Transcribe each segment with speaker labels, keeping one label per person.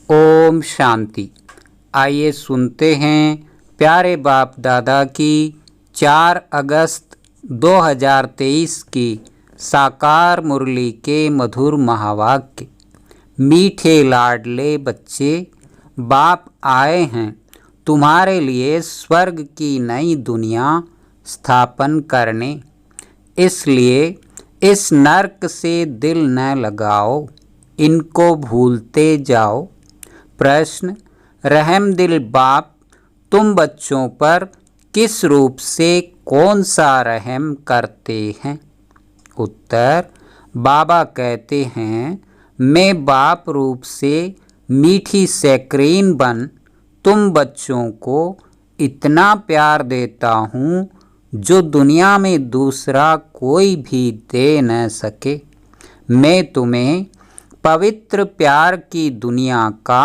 Speaker 1: ओम शांति। आइए सुनते हैं प्यारे बाप दादा की 4 अगस्त 2023 की साकार मुरली के मधुर महावाक्य। मीठे लाडले बच्चे, बाप आए हैं तुम्हारे लिए स्वर्ग की नई दुनिया स्थापन करने। इसलिए इस नर्क से दिल न लगाओ, इनको भूलते जाओ। प्रश्न: रहमदिल बाप तुम बच्चों पर किस रूप से कौन सा रहम करते हैं? उत्तर: बाबा कहते हैं, मैं बाप रूप से मीठी सैकरीन बन तुम बच्चों को इतना प्यार देता हूँ जो दुनिया में दूसरा कोई भी दे न सके। मैं तुम्हें पवित्र प्यार की दुनिया का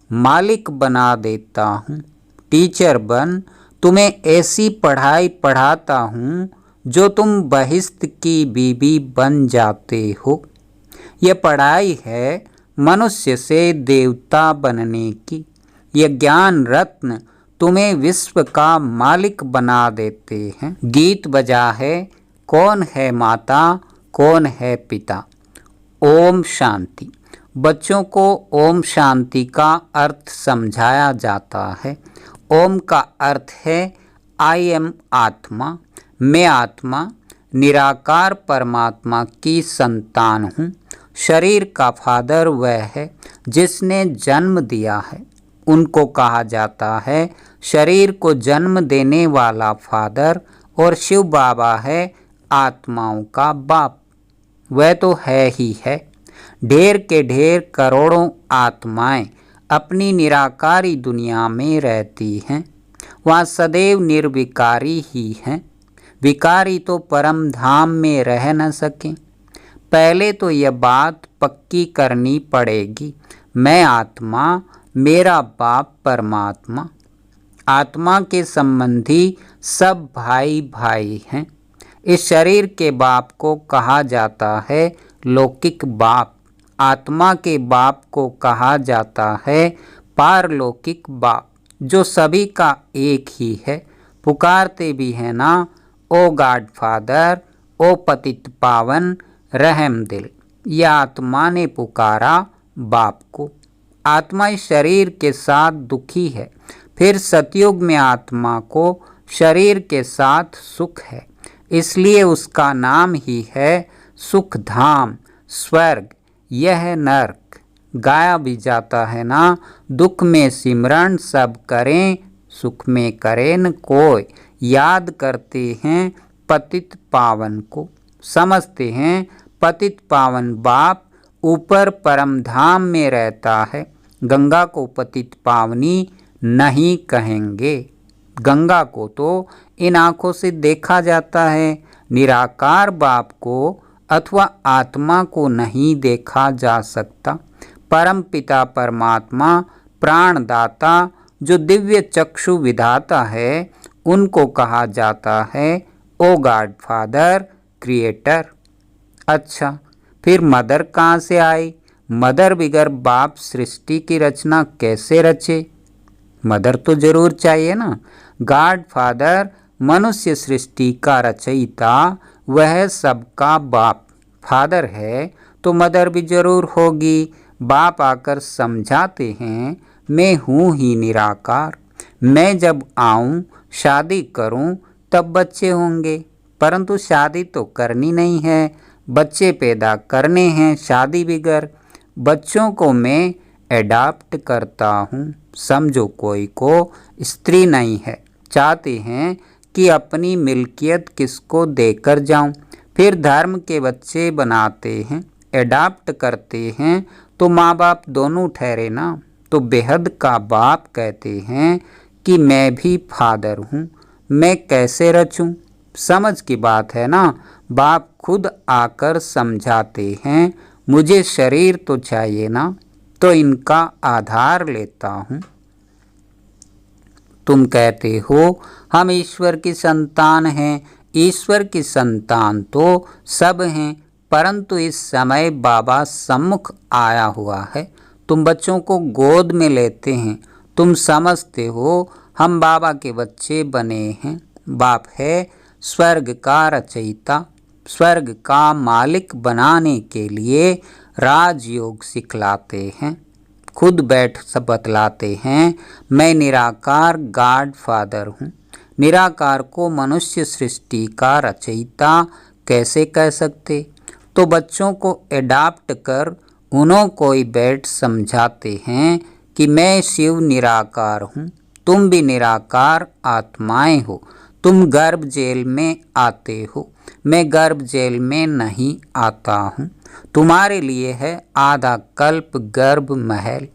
Speaker 1: मालिक बना देता हूँ। टीचर बन तुम्हें ऐसी पढ़ाई पढ़ाता हूँ जो तुम बहिश्त की बीबी बन जाते हो। यह पढ़ाई है मनुष्य से देवता बनने की। यह ज्ञान रत्न तुम्हें विश्व का मालिक बना देते हैं। गीत बजा है, कौन है माता कौन है पिता। ओम शांति। बच्चों को ओम शांति का अर्थ समझाया जाता है। ओम का अर्थ है आई एम आत्मा, मैं आत्मा निराकार परमात्मा की संतान हूँ। शरीर का फादर वह है जिसने जन्म दिया है। उनको कहा जाता है शरीर को जन्म देने वाला फादर, और शिव बाबा है आत्माओं का बाप। वह तो है ही है। ढेर के ढेर करोड़ों आत्माएं अपनी निराकारी दुनिया में रहती हैं। वहाँ सदैव निर्विकारी ही हैं। विकारी तो परम धाम में रह न सकें। पहले तो यह बात पक्की करनी पड़ेगी, मैं आत्मा, मेरा बाप परमात्मा। आत्मा के संबंधी सब भाई भाई हैं। इस शरीर के बाप को कहा जाता है लौकिक बाप। आत्मा के बाप को कहा जाता है पारलौकिक बाप, जो सभी का एक ही है। पुकारते भी हैं ना, ओ गॉड फादर, ओ पतित पावन रहमदिल। यह आत्मा ने पुकारा बाप को। आत्मा इस शरीर के साथ दुखी है। फिर सतयुग में आत्मा को शरीर के साथ सुख है, इसलिए उसका नाम ही है सुख धाम, स्वर्ग। यह नर्क गाया भी जाता है ना, दुख में सिमरन सब करें, सुख में करें न कोई। याद करते हैं पतित पावन को, समझते हैं पतित पावन बाप ऊपर परम धाम में रहता है। गंगा को पतित पावनी नहीं कहेंगे। गंगा को तो इन आँखों से देखा जाता है। निराकार बाप को अथवा आत्मा को नहीं देखा जा सकता। परम पिता परमात्मा प्राणदाता, जो दिव्य चक्षु विधाता है, उनको कहा जाता है ओ गॉड फादर क्रिएटर। अच्छा, फिर मदर कहाँ से आई? मदर बिगर बाप सृष्टि की रचना कैसे रचे? मदर तो जरूर चाहिए ना। गॉड फादर मनुष्य सृष्टि का रचयिता, वह सबका बाप। फादर है तो मदर भी जरूर होगी। बाप आकर समझाते हैं, मैं हूँ ही निराकार। मैं जब आऊँ, शादी करूँ, तब बच्चे होंगे। परंतु शादी तो करनी नहीं है, बच्चे पैदा करने हैं शादी बिगर। बच्चों को मैं एडाप्ट करता हूँ। समझो कोई को स्त्री नहीं है, चाहते हैं कि अपनी मिल्कियत किसको देकर जाऊं। फिर धर्म के बच्चे बनाते हैं, एडाप्ट करते हैं, तो माँ बाप दोनों ठहरे ना। तो बेहद का बाप कहते हैं कि मैं भी फादर हूँ, मैं कैसे रचूं? समझ की बात है ना। बाप खुद आकर समझाते हैं, मुझे शरीर तो चाहिए ना, तो इनका आधार लेता हूँ। तुम कहते हो हम ईश्वर की संतान हैं। ईश्वर की संतान तो सब हैं, परंतु इस समय बाबा सम्मुख आया हुआ है तुम बच्चों को गोद में लेते हैं। तुम समझते हो हम बाबा के बच्चे बने हैं। बाप है स्वर्ग का रचयिता। स्वर्ग का मालिक बनाने के लिए राजयोग सिखलाते हैं। खुद बैठ सब बतलाते हैं, मैं निराकार गॉड फादर हूँ। निराकार को मनुष्य सृष्टि का रचयिता कैसे कह सकते? तो बच्चों को एडाप्ट कर उन्हों को ही बैठ समझाते हैं कि मैं शिव निराकार हूँ, तुम भी निराकार आत्माएं हो। तुम गर्भ जेल में आते हो, मैं गर्भ जेल में नहीं आता हूँ। तुम्हारे लिए है आधा कल्प गर्भ महल,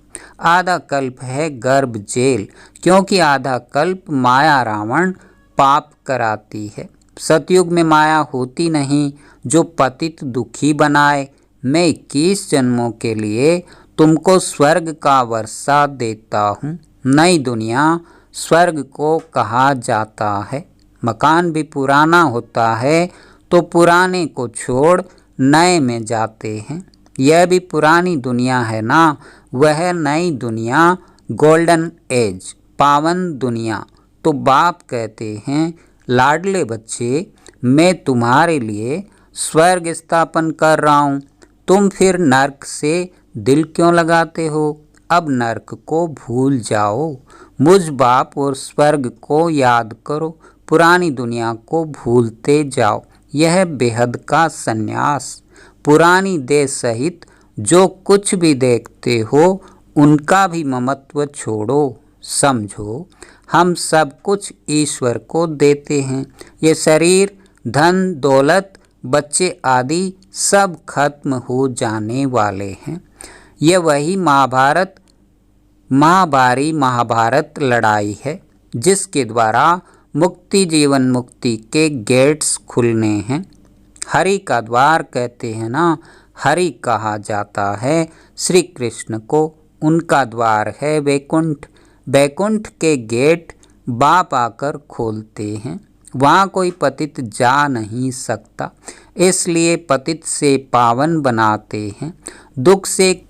Speaker 1: आधा कल्प है गर्भ जेल, क्योंकि आधा कल्प माया रावण पाप कराती है। सतयुग में माया होती नहीं जो पतित दुखी बनाए। मैं 21 जन्मों के लिए तुमको स्वर्ग का वर्षा देता हूँ। नई दुनिया स्वर्ग को कहा जाता है। मकान भी पुराना होता है तो पुराने को छोड़ नए में जाते हैं। यह भी पुरानी दुनिया है ना, वह नई दुनिया गोल्डन एज, पावन दुनिया। तो बाप कहते हैं, लाडले बच्चे मैं तुम्हारे लिए स्वर्ग स्थापन कर रहा हूँ, तुम फिर नर्क से दिल क्यों लगाते हो? अब नर्क को भूल जाओ, मुझ बाप और स्वर्ग को याद करो, पुरानी दुनिया को भूलते जाओ। यह बेहद का सन्यास। पुरानी देह सहित जो कुछ भी देखते हो उनका भी ममत्व छोड़ो। समझो हम सब कुछ ईश्वर को देते हैं। ये शरीर, धन दौलत, बच्चे आदि सब खत्म हो जाने वाले हैं। ये वही महाभारत लड़ाई है जिसके द्वारा मुक्ति जीवन मुक्ति के गेट्स खुलने हैं। हरि का द्वार कहते हैं ना, हरि कहा जाता है श्री कृष्ण को। उनका द्वार है वैकुंठ। वैकुंठ के गेट बाप आकर खोलते हैं। वहाँ कोई पतित जा नहीं सकता, इसलिए पतित से पावन बनाते हैं, दुख से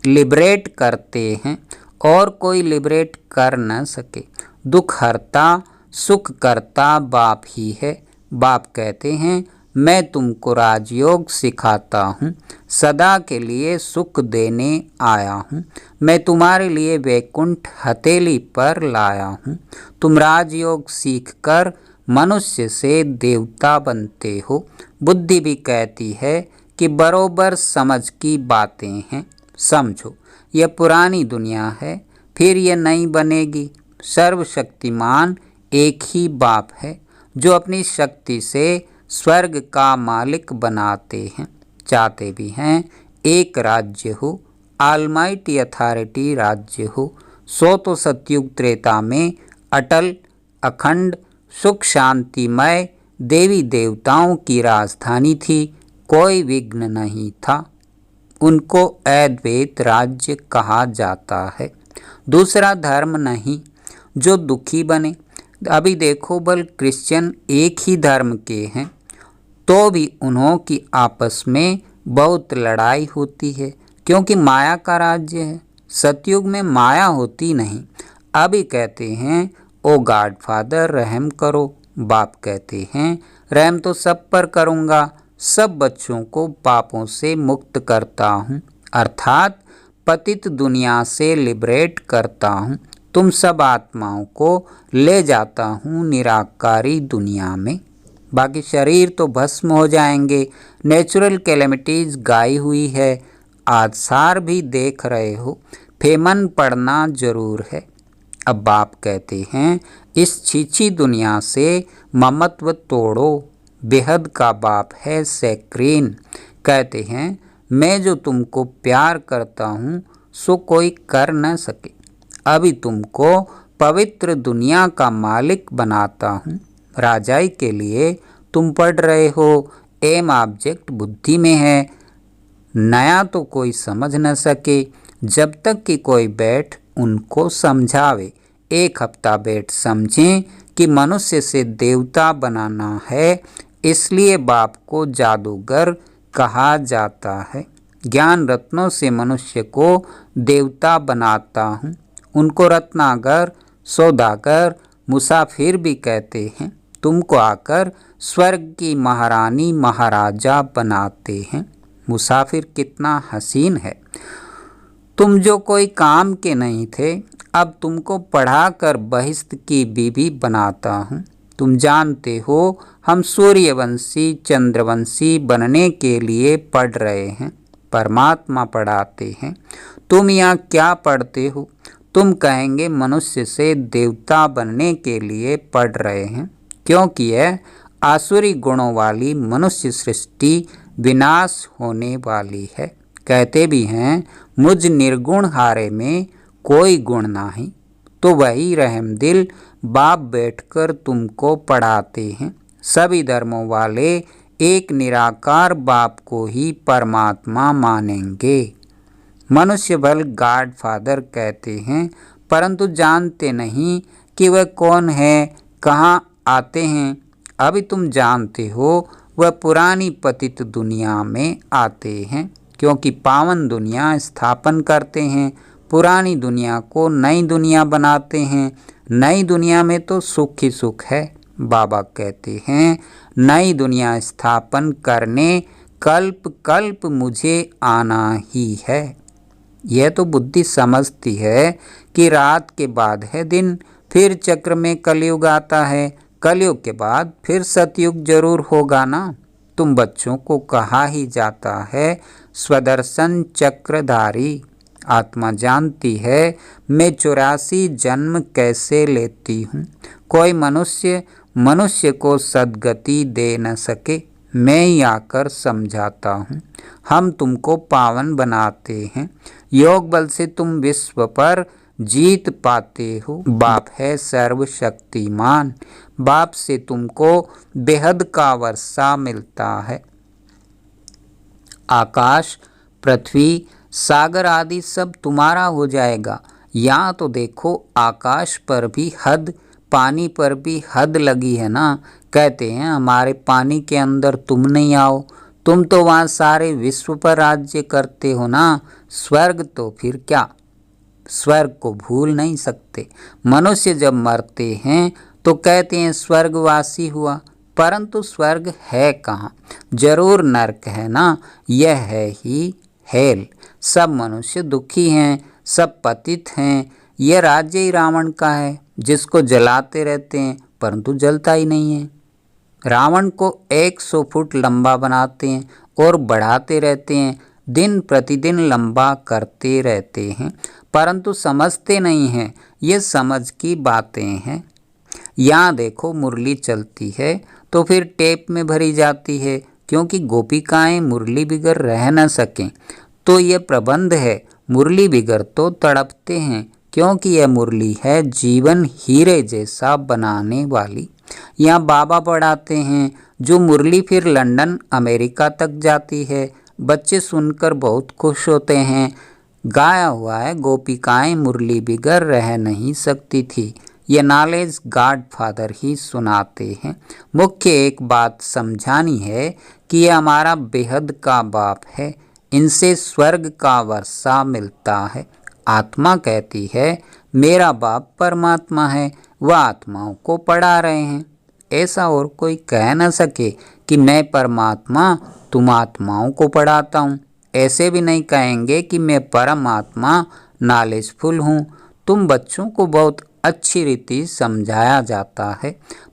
Speaker 1: लिबरेट करते हैं और कोई लिबरेट कर न सके। दुख हरता सुख करता बाप ही है। बाप कहते हैं, मैं तुमको राजयोग सिखाता हूँ, सदा के लिए सुख देने आया हूँ। मैं तुम्हारे लिए वैकुंठ हथेली पर लाया हूँ। तुम राजयोग सीखकर मनुष्य से देवता बनते हो। बुद्धि भी कहती है कि बरोबर समझ की बातें हैं। समझो यह पुरानी दुनिया है, फिर यह नई बनेगी। सर्वशक्तिमान एक ही बाप है जो अपनी शक्ति से स्वर्ग का मालिक बनाते हैं। चाहते भी हैं एक राज्य हो, ऑलमाइटी अथॉरिटी राज्य हो। सो तो सतयुग त्रेता में अटल अखंड सुख शांतिमय देवी देवताओं की राजधानी थी, कोई विघ्न नहीं था। उनको अद्वैत राज्य कहा जाता है। दूसरा धर्म नहीं जो दुखी बने। अभी देखो बल क्रिश्चियन एक ही धर्म के हैं तो भी उन्हों की आपस में बहुत लड़ाई होती है, क्योंकि माया का राज्य है। सतयुग में माया होती नहीं। अभी कहते हैं ओ गॉड फादर रहम करो। बाप कहते हैं रहम तो सब पर करूँगा, सब बच्चों को पापों से मुक्त करता हूँ, अर्थात पतित दुनिया से लिबरेट करता हूँ। तुम सब आत्माओं को ले जाता हूँ निराकारी दुनिया में। बाकी शरीर तो भस्म हो जाएंगे। नेचुरल कैलेमिटीज़ गाई हुई है, आसार भी देख रहे हो, फेमन पड़ना जरूर है। अब बाप कहते हैं इस छीछी दुनिया से ममत्व तोड़ो। बेहद का बाप है सैक्रीन। कहते हैं मैं जो तुमको प्यार करता हूँ सो कोई कर न सके। अभी तुमको पवित्र दुनिया का मालिक बनाता हूँ। राजाई के लिए तुम पढ़ रहे हो, एम ऑब्जेक्ट बुद्धि में है। नया तो कोई समझ न सके जब तक कि कोई बैठ उनको समझावे। एक हफ्ता बैठ समझें कि मनुष्य से देवता बनाना है, इसलिए बाप को जादूगर कहा जाता है। ज्ञान रत्नों से मनुष्य को देवता बनाता हूँ। उनको रत्नाकर, सौदागर, मुसाफिर भी कहते हैं। तुमको आकर स्वर्ग की महारानी महाराजा बनाते हैं। मुसाफिर कितना हसीन है। तुम जो कोई काम के नहीं थे, अब तुमको पढ़ाकर बहिश्त की बीवी बनाता हूँ। तुम जानते हो हम सूर्यवंशी चंद्रवंशी बनने के लिए पढ़ रहे हैं। परमात्मा पढ़ाते हैं। तुम यहाँ क्या पढ़ते हो? तुम कहेंगे मनुष्य से देवता बनने के लिए पढ़ रहे हैं, क्योंकि यह आसुरी गुणों वाली मनुष्य सृष्टि विनाश होने वाली है। कहते भी हैं मुझ निर्गुण हारे में कोई गुण नहीं। तो वही रहमदिल बाप बैठकर तुमको पढ़ाते हैं। सभी धर्मों वाले एक निराकार बाप को ही परमात्मा मानेंगे। मनुष्य भल गॉड फादर कहते हैं, परंतु जानते नहीं कि वह कौन है, कहाँ आते हैं। अभी तुम जानते हो वह पुरानी पतित दुनिया में आते हैं, क्योंकि पावन दुनिया स्थापन करते हैं। पुरानी दुनिया को नई दुनिया बनाते हैं। नई दुनिया में तो सुख ही सुख है। बाबा कहते हैं नई दुनिया स्थापन करने कल्प कल्प मुझे आना ही है। यह तो बुद्धि समझती है कि रात के बाद है दिन, फिर चक्र में कलयुग आता है, कलयुग के बाद फिर सतयुग जरूर होगा ना। तुम बच्चों को कहा ही जाता है स्वदर्शन चक्रधारी। आत्मा जानती है मैं 84 जन्म कैसे लेती हूँ। कोई मनुष्य को सद्गति दे न सके, मैं ही आकर समझाता हूँ। हम तुमको पावन बनाते हैं। योग बल से तुम विश्व पर जीत पाते हो। बाप है सर्वशक्तिमान। बाप से तुमको बेहद का वर्षा मिलता है। आकाश, पृथ्वी, सागर आदि सब तुम्हारा हो जाएगा। यहाँ तो देखो आकाश पर भी हद, पानी पर भी हद लगी है ना। कहते हैं हमारे पानी के अंदर तुम नहीं आओ। तुम तो वहाँ सारे विश्व पर राज्य करते हो ना। स्वर्ग तो फिर क्या, स्वर्ग को भूल नहीं सकते। मनुष्य जब मरते हैं तो कहते हैं स्वर्गवासी हुआ, परंतु स्वर्ग है कहाँ? जरूर नरक है ना। यह है ही हेल। सब मनुष्य दुखी हैं, सब पतित हैं। यह राज्य ही रावण का है, जिसको जलाते रहते हैं परंतु जलता ही नहीं है। रावण को 100 फुट लंबा बनाते हैं और बढ़ाते रहते हैं, दिन प्रतिदिन लंबा करते रहते हैं, परंतु समझते नहीं हैं। ये समझ की बातें हैं। यहाँ देखो मुरली चलती है तो फिर टेप में भरी जाती है, क्योंकि गोपिकाएं मुरली बिगर रह न सकें। तो यह प्रबंध है। मुरली बिगर तो तड़पते हैं, क्योंकि यह मुरली है जीवन हीरे जैसा बनाने वाली। यहाँ बाबा पढ़ाते हैं जो मुरली फिर लंदन अमेरिका तक जाती है। बच्चे सुनकर बहुत खुश होते हैं। गाया हुआ है गोपिकाएं मुरली बिगर रह नहीं सकती थी। ये नॉलेज गॉड फादर ही सुनाते हैं। मुख्य एक बात समझानी है कि ये हमारा बेहद का बाप है। इनसे स्वर्ग का वर्षा मिलता है। आत्मा कहती है मेरा बाप परमात्मा है, वह आत्माओं को पढ़ा रहे हैं। ऐसा और कोई कह न सके कि मैं परमात्मा तुम आत्माओं को पढ़ाता हूँ। ऐसे भी नहीं कहेंगे कि मैं परमात्मा नॉलेजफुल हूँ। तुम बच्चों को बहुत अच्छी रीति समझाया जाता है,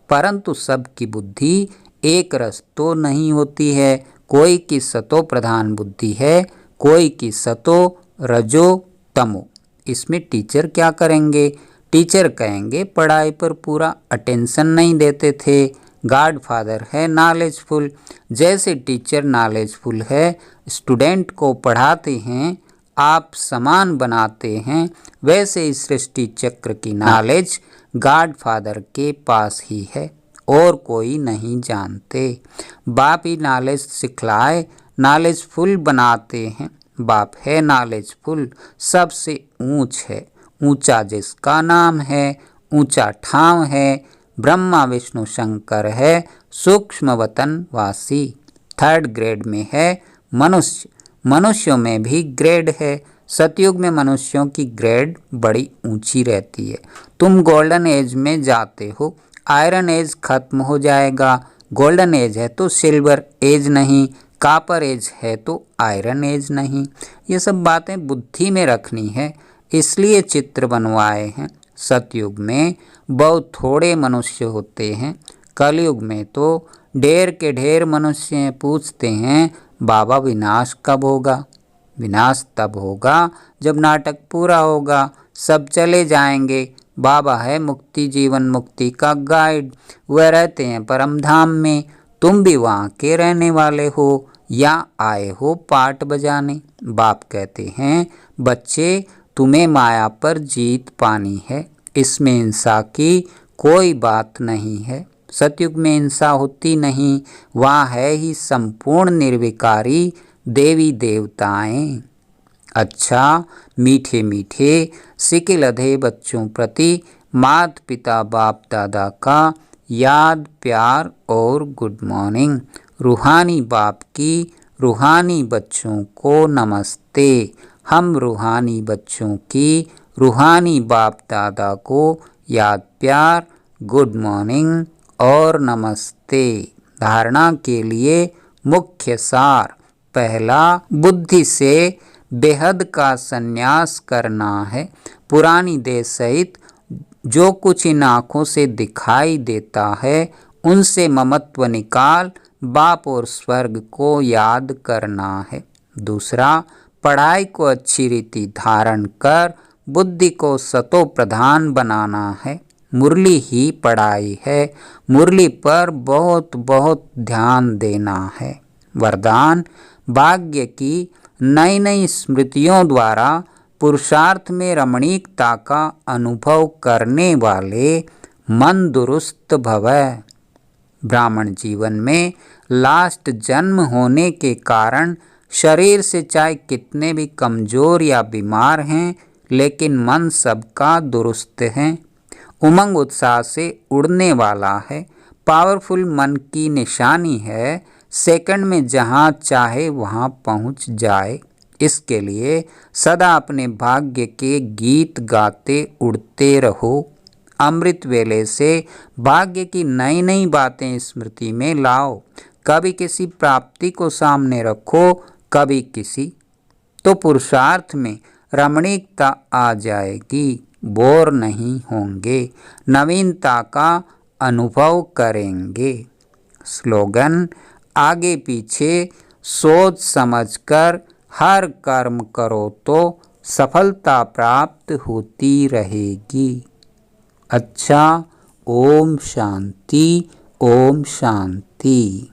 Speaker 1: परंतु सबकी बुद्धि एक रस तो नहीं होती है। कोई की सतो प्रधान बुद्धि है, कोई की सतो रजो तमो। इसमें टीचर क्या करेंगे? टीचर कहेंगे पढ़ाई पर पूरा अटेंशन नहीं देते थे। गॉड फादर है नॉलेजफुल। जैसे टीचर नॉलेजफुल है, स्टूडेंट को पढ़ाते हैं, आप समान बनाते हैं, वैसे ही सृष्टि चक्र की नॉलेज गॉड फादर के पास ही है, और कोई नहीं जानते। बाप ही नॉलेज सिखलाए, नॉलेजफुल बनाते हैं। बाप है नॉलेजफुल, सबसे ऊंच है। ऊंचा जिसका नाम है, ऊंचा ठाव है। ब्रह्मा विष्णु शंकर है, सूक्ष्म वतन वासी। 3rd ग्रेड में है मनुष्य। मनुष्यों में भी ग्रेड है। सतयुग में मनुष्यों की ग्रेड बड़ी ऊंची रहती है। तुम गोल्डन एज में जाते हो, आयरन एज खत्म हो जाएगा। गोल्डन एज है तो सिल्वर एज नहीं, कापर एज है तो आयरन एज नहीं। ये सब बातें बुद्धि में रखनी है, इसलिए चित्र बनवाए हैं। सतयुग में बहुत थोड़े मनुष्य होते हैं, कलयुग में तो ढेर के ढेर मनुष्य पूछते हैं बाबा विनाश कब होगा। विनाश तब होगा जब नाटक पूरा होगा, सब चले जाएंगे। बाबा है मुक्ति जीवन मुक्ति का गाइड, वह रहते हैं परम धाम में। तुम भी वहाँ के रहने वाले हो या आए हो पाठ बजाने। बाप कहते हैं बच्चे तुम्हें माया पर जीत पानी है, इसमें हिंसा की कोई बात नहीं है। सतयुग में हिंसा होती नहीं, वहाँ है ही संपूर्ण निर्विकारी देवी देवताएं। अच्छा, मीठे मीठे सिकिल अधे बच्चों प्रति माता पिता बाप दादा का याद प्यार और गुड मॉर्निंग। रूहानी बाप की रूहानी बच्चों को नमस्ते। हम रूहानी बच्चों की रूहानी बाप दादा को याद प्यार गुड मॉर्निंग और नमस्ते। धारणा के लिए मुख्य सार। पहला, बुद्धि से बेहद का संन्यास करना है। पुरानी देह सहित जो कुछ इन आँखों से दिखाई देता है उनसे ममत्व निकाल बाप और स्वर्ग को याद करना है। दूसरा, पढ़ाई को अच्छी रीति धारण कर बुद्धि को सतो प्रधान बनाना है। मुरली ही पढ़ाई है, मुरली पर बहुत बहुत ध्यान देना है। वरदान, भाग्य की नई नई स्मृतियों द्वारा पुरुषार्थ में रमणीकता का अनुभव करने वाले मन दुरुस्त भवै। ब्राह्मण जीवन में लास्ट जन्म होने के कारण शरीर से चाहे कितने भी कमजोर या बीमार हैं, लेकिन मन सबका दुरुस्त है, उमंग उत्साह से उड़ने वाला है। पावरफुल मन की निशानी है, सेकंड में जहाँ चाहे वहाँ पहुँच जाए। इसके लिए सदा अपने भाग्य के गीत गाते उड़ते रहो। अमृत वेले से भाग्य की नई नई बातें स्मृति में लाओ। कभी किसी प्राप्ति को सामने रखो, कभी किसी, तो पुरुषार्थ में रमणीकता आ जाएगी, बोर नहीं होंगे, नवीनता का अनुभव करेंगे। स्लोगन, आगे पीछे सोच समझकर हर कर्म करो तो सफलता प्राप्त होती रहेगी। अच्छा, ओम शांति, ओम शांति।